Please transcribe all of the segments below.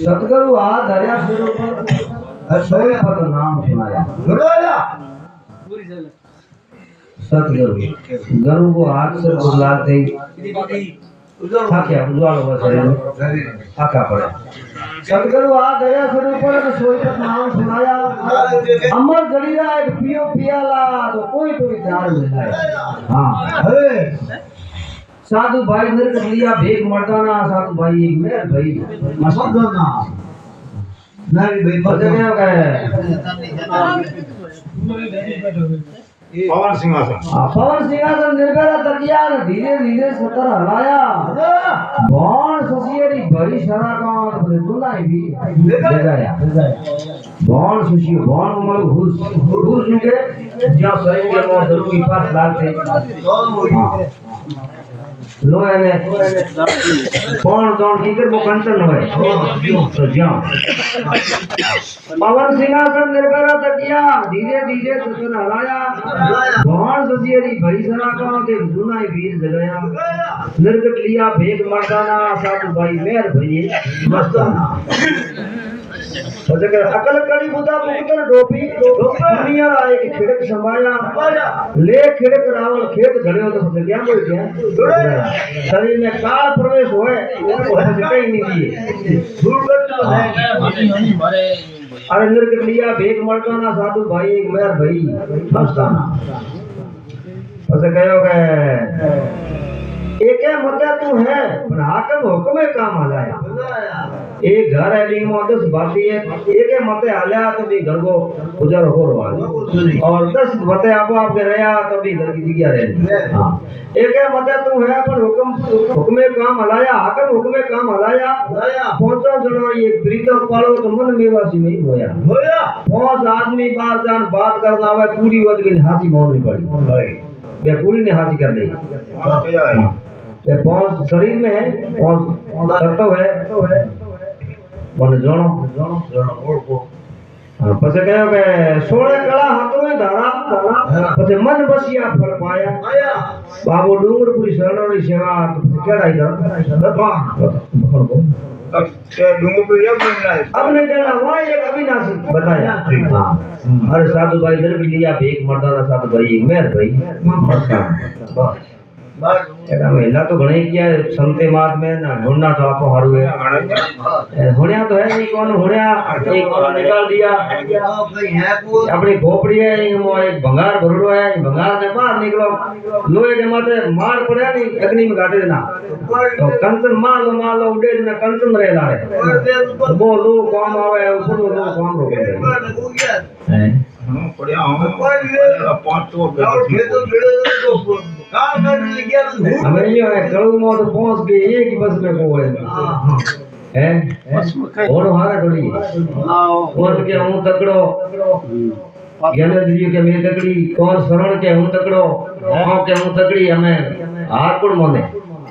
सतगुरु हाथ धरिया सिर ऊपर सोए पद नाम सुनाया। सतगुरु गुरु को हाथ से बुलाते थका उजाड़ हुआ शरीर थका पड़ा। सतगुरु हाथ धरिया सिर ऊपर सोए पद नाम सुनाया। अमर जड़ीरा एक पियो पियाला तो कोई तो विचार मिला। हाँ साधु भाई नरक लिया भेक मर्दाना साधु भाई एक मेर भाई मसदना नारी भाई बदले हो गए। पवन सिंहासन निर्भरा तकिया धीरे धीरे सतर हलाया। भौण ससियरी भरी शरा का दुनाई भी लगाया। भौण सुशी भौण मल घुस के जहाँ शरीर के मोह धरू की पास लागते लोहे में कौन कौन किधर वो कंचन है तो जाओ। पवन सिंहासन निर्भरा तकिया धीरे धीरे ससुर हलाया। भौण ससियरी भरी सरा का के दुनाई वीर जगाया। निर्गट लिया भेद मर्दाना साधु भाई मेर भई मस्ताना। सजगर अकल कड़ी बुदा पुत्र डोपी दुनिया आए कि खिड़क समाया। ले खिड़क रावण खेत घड़ियो तो क्या बोल गया शरीर में काल प्रवेश होए वो कहीं नहीं दिए। अरे निर्गट लिया भेद मर्दाना साधु भाई एक मेर भई मस्ताना। पसे कहो गए एक मते तू है पर हाकम हुक्म काम हलाया। एक घर है ली में 10 बाती है एक मते हलाया तो भी घर को गुजर हो रहा और 10 मते आपो आपके रहा तो भी घर की जगह रहे। हां एक मते तू है पर हुक्म काम हलाया हाकम हुक्म काम हलाया। पहुंचो जनो ये प्रीतो पालो तो मन मेवासी में होया 5 आदमी बार जान बात करना है पूरी वज के हाथी मोड़नी पड़ी। ये पूरी ने हाथी कर दी। ये पौंस शरीर में है पौंस करतो है मन जोनो ओर को। पसे कहो के 16 कला हाथों में धारा पसे मन बसिया फल पाया। बाबू डूंगरपुरी शरणोरी सेवा केड़ा इधर भगवान को डूंगरपुरी अब नहीं देना वहां एक अविनाशी बताया। अरे साधु भाई इधर भी लिया भेक मर्दाना साधु भाई मेर भाई एका महिला तो घणे किया संते मात में ना ढूंढना तो आपको हारू है होण्या तो है नहीं कौन होण्या एक निकाल दिया अपनी खोपड़ी है एक भंगार भरड़ो है भंगार ने बाहर निकलो लोहे के माथे मार पड़े नहीं अग्नि में गाते देना तो कंचन मार लो उड़े ना कंचन रहे लारे वो लो काम आवे ऊपर लो काम रोके है पड़िया हम पांच तो हमें ये है कड़ू मौत पहुंच के एक ही बस में को है है बस में कई और हारा थोड़ी कौन के हूं तकड़ो ज्ञानेंद्रिय के मैं तकड़ी कौन शरण के हूं तकड़ो हां के हूं तकड़ी हमें हाथ कुड़ मोने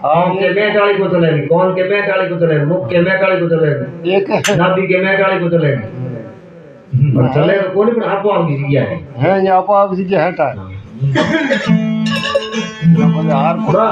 कौन के मैं टाली को चले कौन के मैं टाली को चले मुख के मैं टाली को चले एक नाभि के मैं टाली को चले और चले तो कोनी पण आपो आप गया है यहाँ पर आप जी हटा हार पूरा